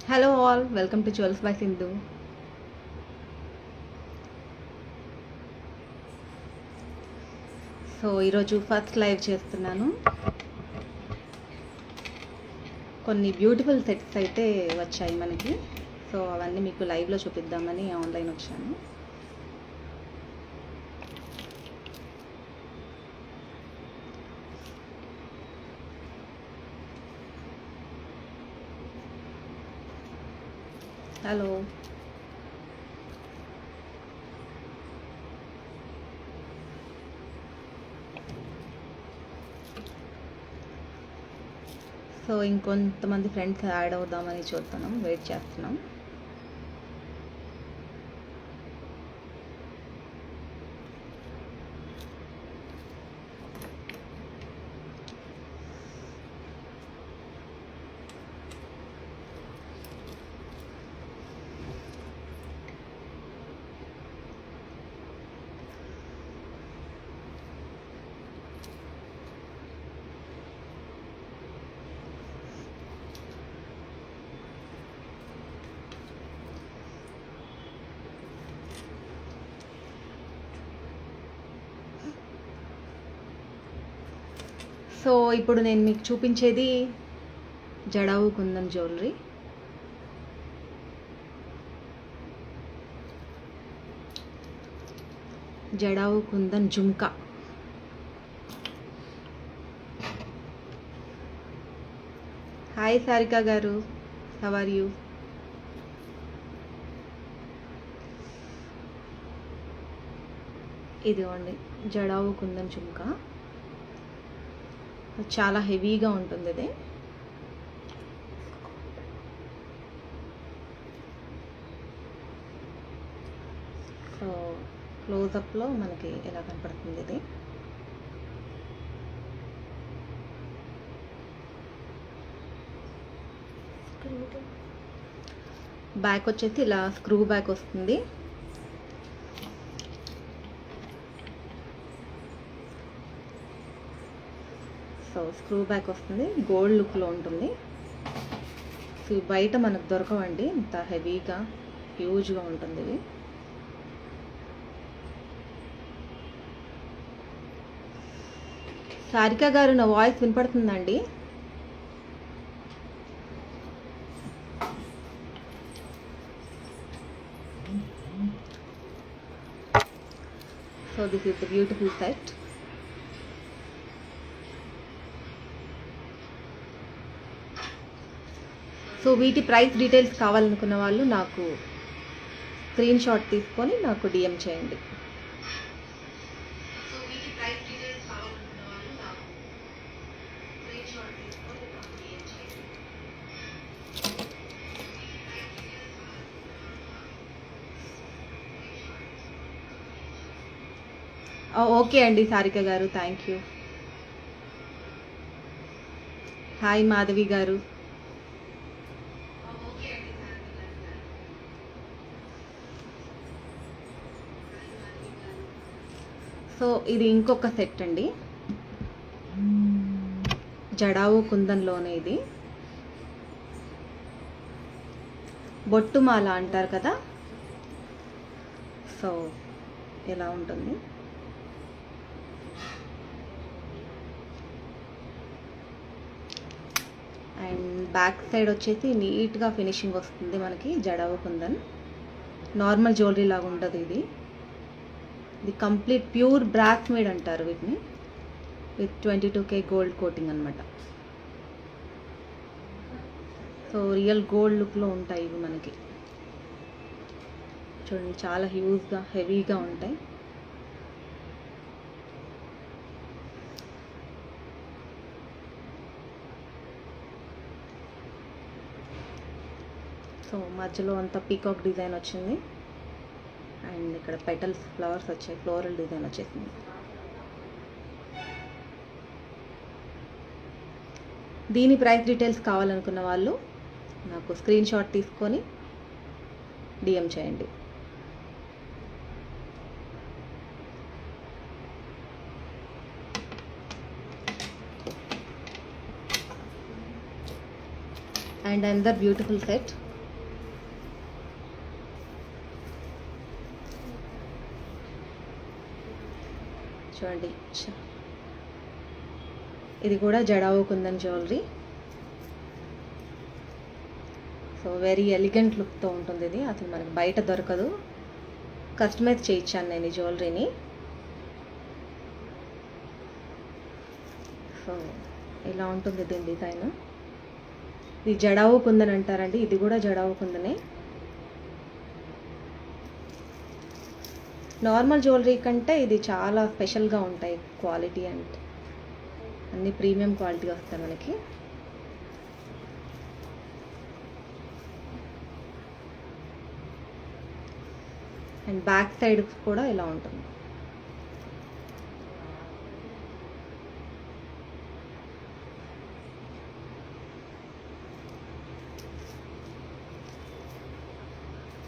Hello all, welcome to jewels by Sindhu. So ఈరోజు first live చేస్తున్నాను. కొన్ని బ్యూటిఫుల్ సెట్స్ అయితే వచ్చాయి మనకి. సో అవన్నీ మీకు లైవ్లో చూపిద్దామని ఆన్లైన్ వచ్చాను. హలో, సో ఇంకొంతమంది ఫ్రెండ్స్ యాడ్ అవుదామని చూస్తున్నాం, వెయిట్ చేస్తున్నాం. సో ఇప్పుడు నేను మీకు చూపించేది జడావు కుందన్ జ్యువెలరీ. జడావు కుందన్ జుమ్కా. హాయ్ సారిక గారు, హౌ ఆర్ యూ? ఇదిగోండి జడావు కుందన్ జుమ్కా. చాలా హెవీగా ఉంటుంది ఇది. సో క్లోజప్లో మనకి ఎలా కనపడుతుంది ఇది. బ్యాక్ వచ్చేసి ఇలా స్క్రూ బ్యాక్ వస్తుంది. సో స్క్రూ బ్యాక్ వస్తుంది, గోల్డ్ లుక్లో ఉంటుంది. సో బయట మనకు దొరకవండి, ఇంత హెవీగా హ్యూజ్గా ఉంటుంది ఇది. సారిక గారు, నా వాయిస్ వినపడుతుందండి? So this is the beautiful set. So వీటి ప్రైస్ డీటెయిల్స్ కావాలనుకున్న వాళ్ళు నాకు స్క్రీన్ షాట్ తీసుకొని నాకు డిఎం చేయండి. ఓకే అండి సారిక గారు, థ్యాంక్ యూ. హాయ్ మాధవి గారు. సో ఇది ఇంకొక సెట్ అండి, జడావు కుందన్లోనే. ఇది బొట్టుమాల అంటారు కదా, సో ఎలా ఉంటుంది. అండ్ బ్యాక్ సైడ్ వచ్చేసి నీట్గా ఫినిషింగ్ వస్తుంది మనకి. జడావు కుందన్ నార్మల్ జ్యువెలరీ లాగా ఉండదు ఇది. ఇది కంప్లీట్ ప్యూర్ బ్రాస్ మేడ్ అంటారు వీటిని, విత్ 22K గోల్డ్ కోటింగ్ అనమాట. సో రియల్ గోల్డ్ లుక్లో ఉంటాయి ఇవి మనకి. చూడండి, చాలా హ్యూజ్గా హెవీగా ఉంటాయి. సో మధ్యలో అంతా పీకాక్ డిజైన్ వచ్చింది, అండ్ ఇక్కడ పెటల్స్, ఫ్లవర్స్ వచ్చాయి, ఫ్లోరల్ డిజైన్ వచ్చేసింది. దీని ప్రైస్ డీటెయిల్స్ కావాలనుకున్న వాళ్ళు నాకు స్క్రీన్ షాట్ తీసుకొని డిఎం చేయండి. And another beautiful set. చూడండి. ఇది కూడా jadau kundan jewellery. So very elegant లుక్తో ఉంటుంది ఇది. అసలు మనకి బయట దొరకదు. కస్టమైజ్ చేయించాను నేను ఈ జ్యువెలరీని. సో ఇలా ఉంటుంది దీని డిజైన్. ఇది జడావు కుందన్ అంటారండి. ఇది కూడా జడావు కుందనే. నార్మల్ జ్యువెలరీ కంటే ఇది చాలా స్పెషల్గా ఉంటాయి క్వాలిటీ అండ్ అన్ని ప్రీమియం క్వాలిటీ వస్తాయి మనకి. అండ్ బ్యాక్ సైడ్ కూడా ఇలా ఉంటుంది.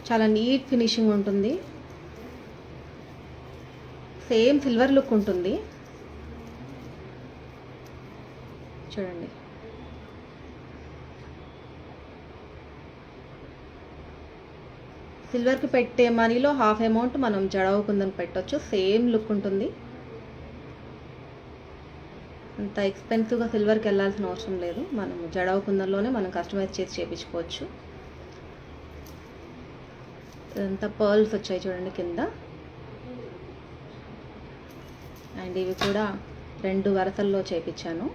చాలా నీట్ ఫినిషింగ్ ఉంటుంది. సేమ్ సిల్వర్ లుక్ ఉంటుంది చూడండి. సిల్వర్కి పెట్టే మనీలో హాఫ్ అమౌంట్ మనం జడావు కుందన్ పెట్టవచ్చు. సేమ్ లుక్ ఉంటుంది. అంత ఎక్స్పెన్సివ్గా సిల్వర్కి వెళ్ళాల్సిన అవసరం లేదు. మనం జడావు కుందన్లోనే మనం కస్టమైజ్ చేసి చేయించుకోవచ్చు. ఇదంతా పర్ల్స్ వచ్చాయి చూడండి కింద. అండ్ ఇవి కూడా 2 వరసల్లో చేయించాను.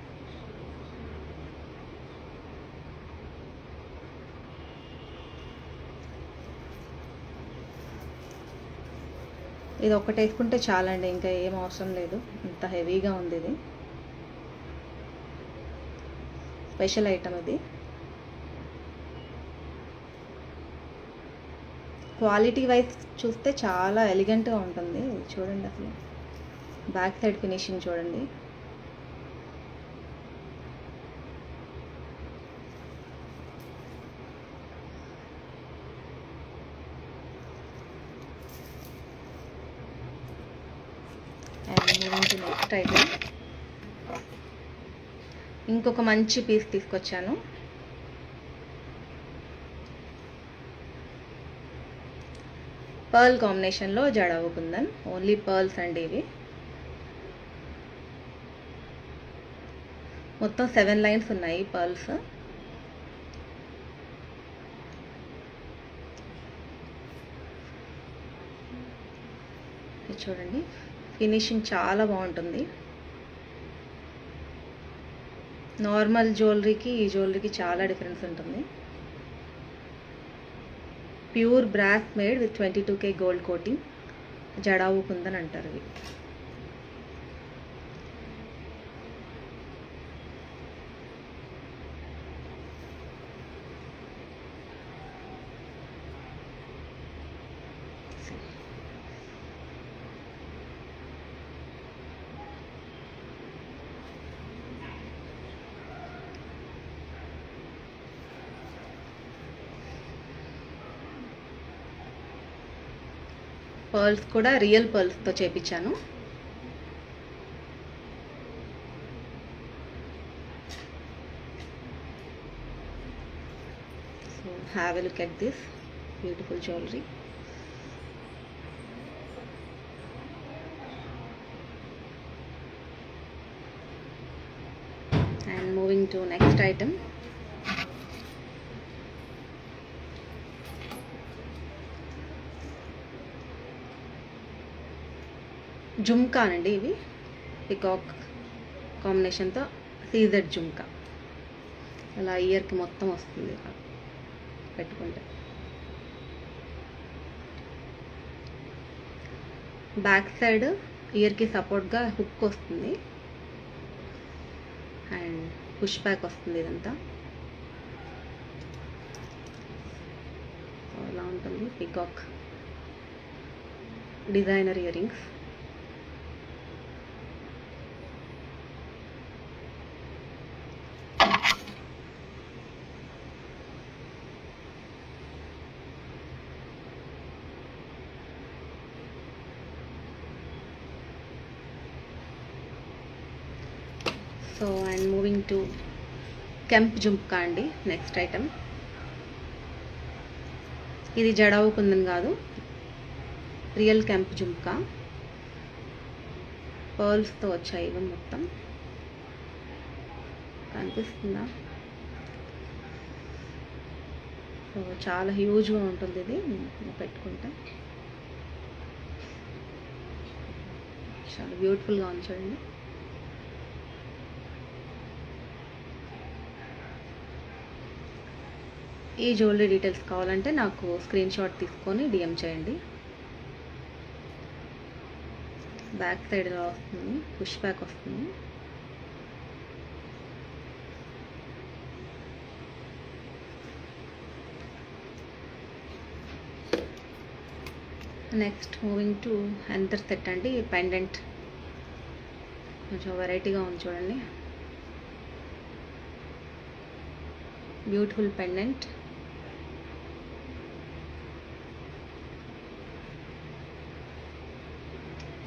ఇది ఒక్కటి వేసుకుంటే చాలండి, ఇంకా ఏం అవసరం లేదు. ఇంత హెవీగా ఉంది ఇది. స్పెషల్ ఐటమ్ ఇది. క్వాలిటీ వైజ్ చూస్తే చాలా ఎలిగెంట్గా ఉంటుంది. చూడండి అసలు బ్యాక్ సైడ్ ఫినిషింగ్ చూడండి. And moving to next item. ఇంకొక మంచి పీస్ తీసుకొచ్చాను. పర్ల్ కాంబినేషన్లో జడావు కుందన్. ఓన్లీ పర్ల్స్ అండి ఇవి. మొత్తం 7 లైన్స్ ఉన్నాయి పర్ల్స్. చూడండి ఫినిషింగ్ చాలా బాగుంటుంది. నార్మల్ జ్యువెలరీకి ఈ జ్యువెలరీకి చాలా డిఫరెన్స్ ఉంటుంది. Pure brass made with 22K gold coating. Jadau kundan అంటారు ఇవి. పర్ల్స్ కూడా రియల్ పర్ల్స్తో చేపించాను. So have a look at this beautiful jewellery. And moving to next item. Jhumka అండి ఇవి. పికాక్ కాంబినేషన్తో సీజెడ్ జుమ్కా. అలా ఇయర్కి మొత్తం వస్తుంది పెట్టుకుంటే. బ్యాక్ సైడ్ ఇయర్కి సపోర్ట్గా హుక్ వస్తుంది అండ్ పుష్ బ్యాక్ వస్తుంది. ఇదంతా అలా ఉంటుంది. Peacock designer ear rings. So and moving to kemp jhumka అండి నెక్స్ట్ ఐటమ్. ఇది జడావు కుందన్ కాదు, రియల్ కెంప్ జుమ్కా. పర్ల్స్తో వచ్చాయి ఇవి మొత్తం. కనిపిస్తుందా? సో చాలా హ్యూజ్గా ఉంటుంది ఇది పెట్టుకుంటే. చాలా బ్యూటిఫుల్గా ఉంది చూడండి. ఈ జ్యువెలరీ డీటెయిల్స్ కావాలంటే నాకు స్క్రీన్ షాట్ తీసుకొని డిఎం చేయండి. బ్యాక్ సైడ్ ఇలా వస్తుంది, పుష్ బ్యాక్ వస్తుంది. Next moving to another set అండి. పెండెంట్ కొంచెం వెరైటీగా ఉంది చూడండి. Beautiful pendant.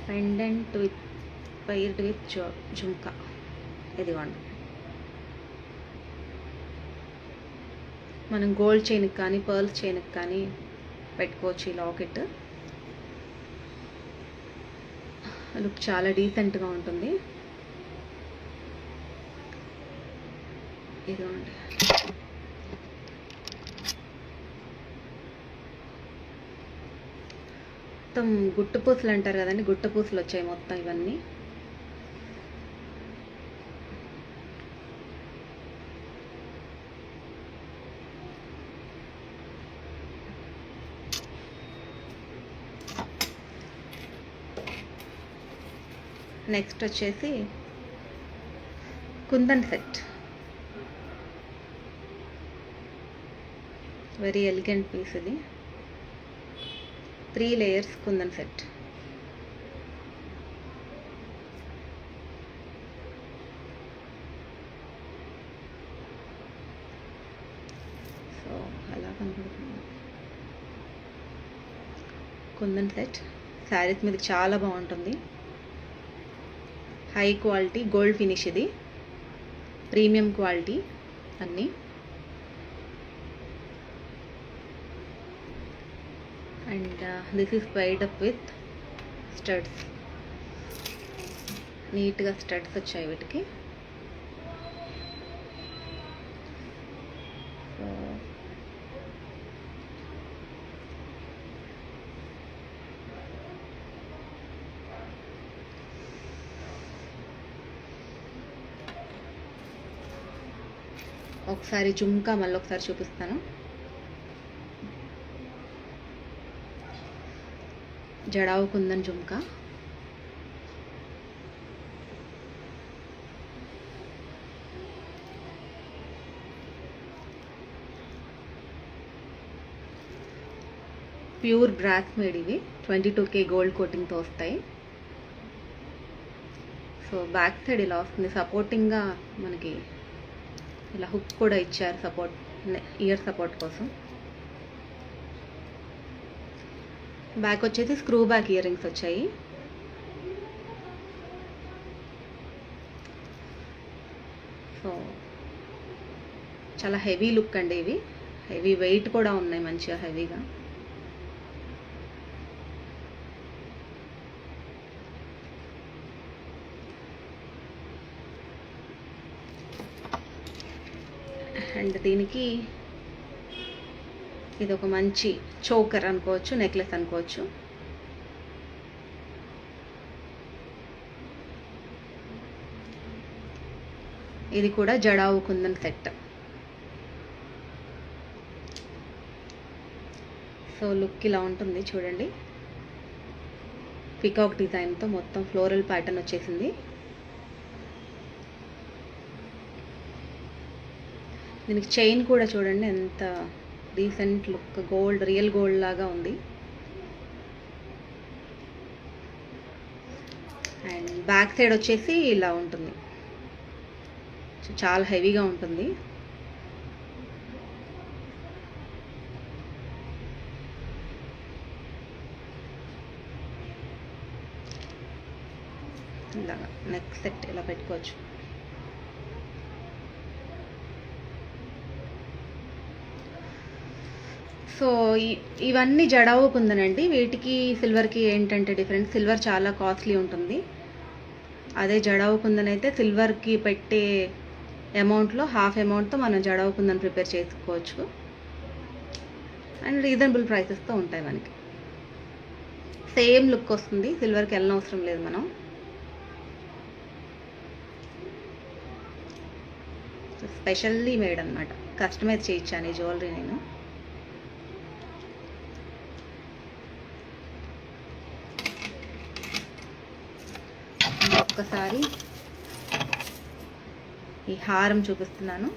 Pendant with paired with jhumka. ఇదిగోండి, మనం గోల్డ్ చైన్కి కానీ పర్ల్స్ చైన్కి కానీ పెట్టుకోవచ్చు ఈ లాకెట్. లుక్ చాలా డీసెంట్గా ఉంటుంది. ఇదిగోండి, మొత్తం గుట్టు పూసలు అంటారు కదండి, గుట్ట పూసలు వచ్చాయి మొత్తం ఇవన్నీ. నెక్స్ట్ వచ్చేసి Kundan set. Very elegant piece ఇది. 3 layers కుందన్ సెట్. సో అలా కనపడుతుంది కుందన్ సెట్. శారీస్ మీద చాలా బాగుంటుంది. హై క్వాలిటీ గోల్డ్ ఫినిష్, ఇది ప్రీమియం క్వాలిటీ అన్నీ. And this is paired up with studs. నీట్గా స్టడ్స్ వచ్చాయి వీటికి. సో ఒకసారి జుమ్కా మళ్ళీ ఒకసారి చూపిస్తాను. Jadau kundan jhumka. Pure brass made ఇవి. 22K గోల్డ్ కోటింగ్తో వస్తాయి. సో బ్యాక్ సైడ్ ఇలా వస్తుంది. సపోర్టింగ్గా మనకి ఇలా హుక్ కూడా ఇచ్చారు సపోర్ట్, ఇయర్ సపోర్ట్ కోసం. బ్యాక్ వచ్చేసి స్క్రూ బ్యాక్ ఇయర్ రింగ్స్ వచ్చాయి. సో చాలా హెవీ లుక్ అండి ఇవి. హెవీ వెయిట్ కూడా ఉన్నాయి, మంచిగా హెవీగా. అండ్ దీనికి ఇది ఒక మంచి చోకర్ అనుకోవచ్చు, నెక్లెస్ అనుకోవచ్చు. ఇది కూడా jadau kundan set. So look ఇలా ఉంటుంది చూడండి. పికాక్ డిజైన్తో మొత్తం ఫ్లోరల్ ప్యాటర్న్ వచ్చేసింది. దీనికి చైన్ కూడా చూడండి ఎంత decent look, gold, real gold లాగా ఉంది. అండ్ బ్యాక్ సైడ్ వచ్చేసి ఇలా ఉంటుంది. చాలా హెవీగా ఉంటుంది. ఇలాగా నెక్ సెట్ ఇలా పెట్టుకోవచ్చు. సో ఇవన్నీ జడావు కుందనండి. వీటికి సిల్వర్కి ఏంటంటే డిఫరెన్స్, సిల్వర్ చాలా కాస్ట్లీ ఉంటుంది. అదే జడావు కుందన్ అయితే సిల్వర్కి పెట్టే అమౌంట్లో హాఫ్ అమౌంట్తో మనం జడావు కుందన్ ప్రిపేర్ చేసుకోవచ్చు. అండ్ రీజనబుల్ ప్రైసెస్తో ఉంటాయి మనకి. సేమ్ లుక్ వస్తుంది, సిల్వర్కి వెళ్ళనవసరం లేదు మనం. స్పెషల్లీ మేడ్ అనమాట, కస్టమైజ్ చేయించాను ఈ జ్యువెలరీ నేను. ఒక్కసారి ఈ హారం చూపిస్తున్నాను.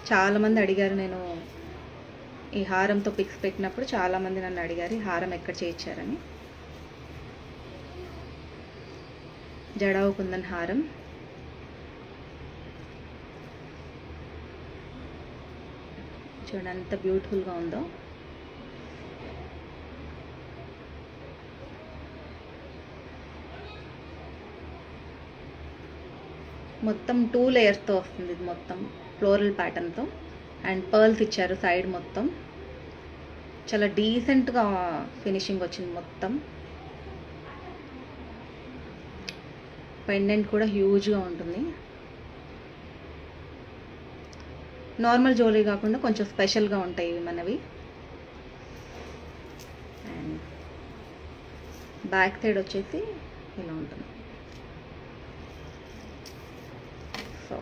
చాలామంది అడిగారు, నేను ఈ హారంతో పిక్స్ పెట్టినప్పుడు చాలామంది నన్ను అడిగారు ఈ హారం ఎక్కడ చేయించారని. జడావు కుందన్ హారం. చూడండి ఎంత బ్యూటిఫుల్గా ఉందో. మొత్తం 2 లేయర్స్తో వస్తుంది ఇది, మొత్తం ఫ్లోరల్ ప్యాటర్న్తో. అండ్ పర్ల్స్ ఇచ్చారు సైడ్ మొత్తం. చాలా డీసెంట్గా ఫినిషింగ్ వచ్చింది మొత్తం. పెండెంట్ కూడా హ్యూజ్గా ఉంటుంది. నార్మల్ జ్యువెలరీ కాకుండా కొంచెం స్పెషల్గా ఉంటాయి ఇవి మనవి. అండ్ బ్యాక్ సైడ్ వచ్చేసి ఇలా ఉంటుంది. సో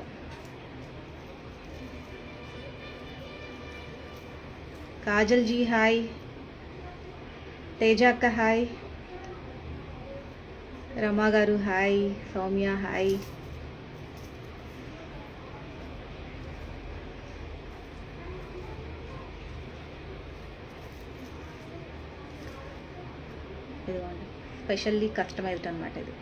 కాజల్ జీ హాయ్, తేజ అక్క హాయ్, రమా గారు హాయ్, సౌమ్య హాయ్. ఇదిగోండి, స్పెషల్లీ కస్టమైజ్డ్ అనమాట ఇది.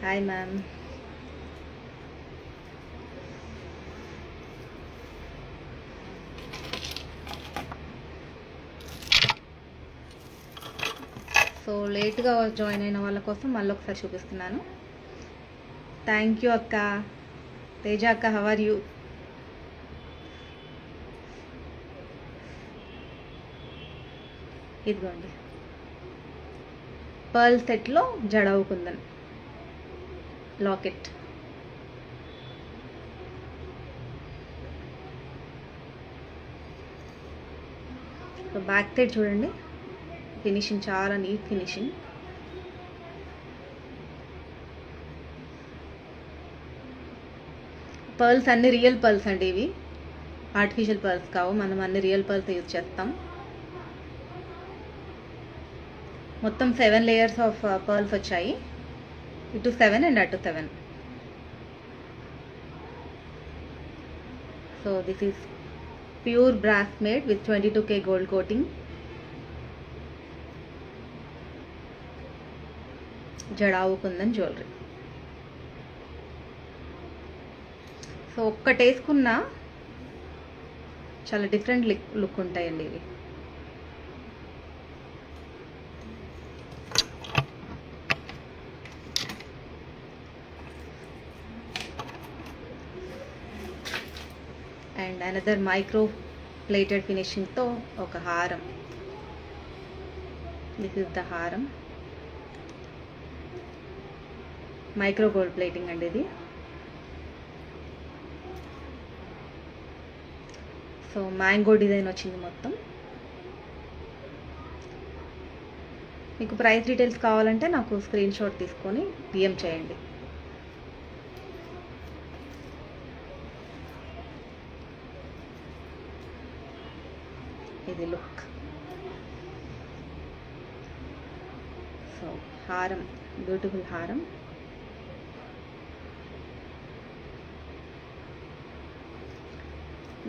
Hi ma'am. సో లేట్గా జాయిన్ అయిన వాళ్ళ కోసం మళ్ళీ ఒకసారి చూపిస్తున్నాను. థ్యాంక్ యూ అక్క. తేజ అక్క, హౌ ఆర్ యూ? ఇదిగోండి, పర్ల్ సెట్లో jadau kundan locket. So back side చూడండి, ఫినిషింగ్ చాలా నీట్ ఫినిషింగ్. పర్ల్స్ అన్ని రియల్ పర్ల్స్ అండి ఇవి, ఆర్టిఫిషియల్ పర్ల్స్ కావు. మనం అన్ని రియల్ పర్ల్స్ యూజ్ చేస్తాం. మొత్తం 7 లేయర్స్ ఆఫ్ పర్ల్స్ వచ్చాయి, ఇటు 7 అండ్ అటు 7. So this is pure brass made with 22K gold coating. Jadau kundan jewellery. So ఒక్కటి వేసుకున్నా చాలా డిఫరెంట్ లుక్ ఉంటాయండి ఇవి. అండ్ అనదర్ మైక్రో ప్లేటెడ్ ఫినిషింగ్తో ఒక హారం. దిస్ ఇస్ ద హారం. మైక్రో గోల్డ్ ప్లేటింగ్ అండి ఇది. సో మ్యాంగో డిజైన్ వచ్చింది మొత్తం. మీకు ప్రైస్ డీటెయిల్స్ కావాలంటే నాకు స్క్రీన్ షాట్ తీసుకొని DM చేయండి. ఇది లుక్. సో హారం, బ్యూటిఫుల్ హారం.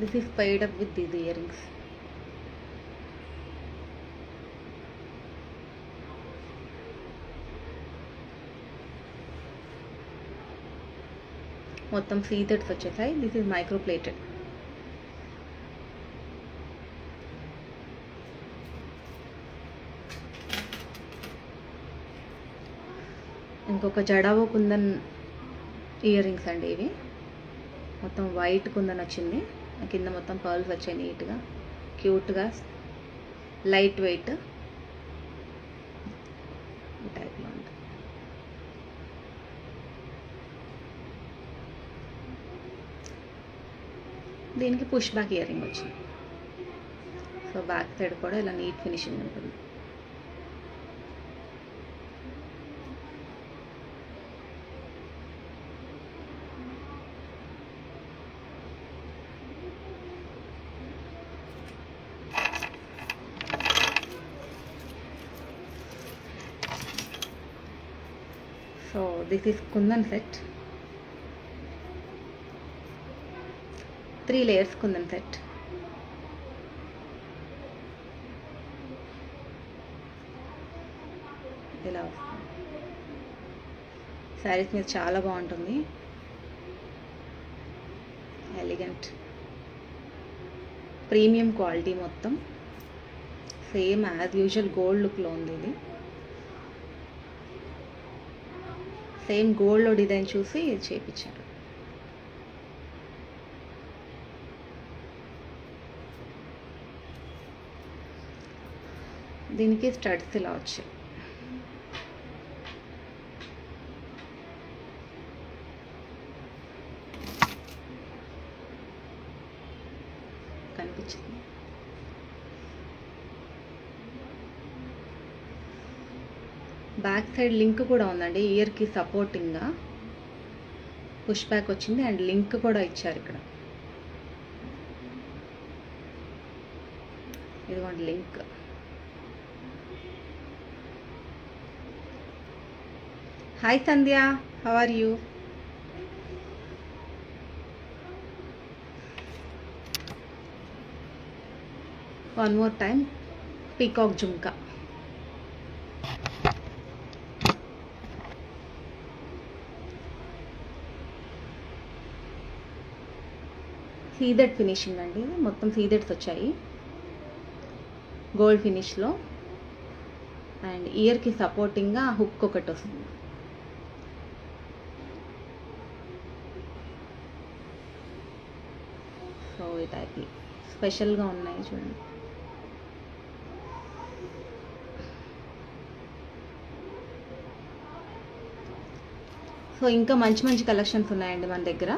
This is paired up with these earrings. మొత్తం సీతెడ్స్ వచ్చేసాయి. This is micro plated. ఇంకొక జడావు కుందన్ ఇయర్ రింగ్స్ అండి ఇవి. మొత్తం వైట్ కుందన్ వచ్చింది, కింద మొత్తం పర్ల్స్ వచ్చాయి నీట్గా, క్యూట్గా లైట్ వెయిట్ ఈ టైప్లో ఉంటుంది. దీనికి పుష్ బ్యాక్ ఇయర్ రింగ్ వచ్చింది. సో బ్యాక్ సైడ్ కూడా ఇలా నీట్ ఫినిషింగ్ ఉంటుంది. So this is kundan set. 3 layers kundan set. ఇలా వస్తుంది. శారీస్ మీద చాలా బాగుంటుంది. ఎలిగెంట్ ప్రీమియం క్వాలిటీ, మొత్తం సేమ్ యాజ్ యూజువల్ గోల్డ్ లుక్లో ఉంది. ఇది సేమ్ గోల్డ్లో డిజైన్ చూసి చేయించారు. దీనికి స్టడ్స్ ఇలా వచ్చాయి. కనిపించింది. బ్యాక్ సైడ్ లింక్ కూడా ఉందండి, ఇయర్కి సపోర్టింగ్గా పుష్ బ్యాక్ వచ్చింది అండ్ లింక్ కూడా ఇచ్చారు ఇక్కడ. ఇదిగోండి link. Hi Sandhya, how are you? One more time, peacock jhumka. Seeded finishing అండి, మొత్తం సీదెడ్స్ వచ్చాయి గోల్డ్ ఫినిష్లో. అండ్ ఇయర్కి సపోర్టింగ్గా హుక్ ఒకటి వస్తుంది. సో ఈ టైప్ స్పెషల్గా ఉన్నాయి చూడండి. సో ఇంకా మంచి మంచి కలెక్షన్స్ ఉన్నాయండి మన దగ్గర.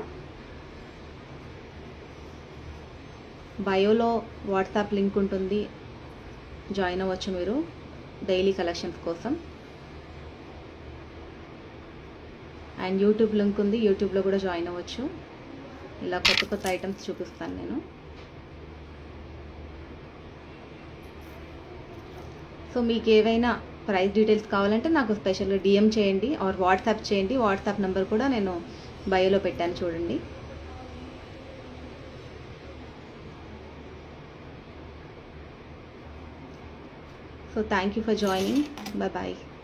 బయోలో వాట్సాప్ లింక్ ఉంటుంది, జాయిన్ అవ్వచ్చు మీరు డైలీ కలెక్షన్స్ కోసం. అండ్ యూట్యూబ్ లింక్ ఉంది, యూట్యూబ్లో కూడా జాయిన్ అవ్వచ్చు. ఇలా కొత్త కొత్త ఐటమ్స్ చూపిస్తాను నేను. సో మీకు ఏవైనా ప్రైస్ డీటెయిల్స్ కావాలంటే నాకు స్పెషల్గా డిఎం చేయండి ఆర్ వాట్సాప్ చేయండి. వాట్సాప్ నెంబర్ కూడా నేను బయోలో పెట్టాను చూడండి. So thank you for joining. Bye bye.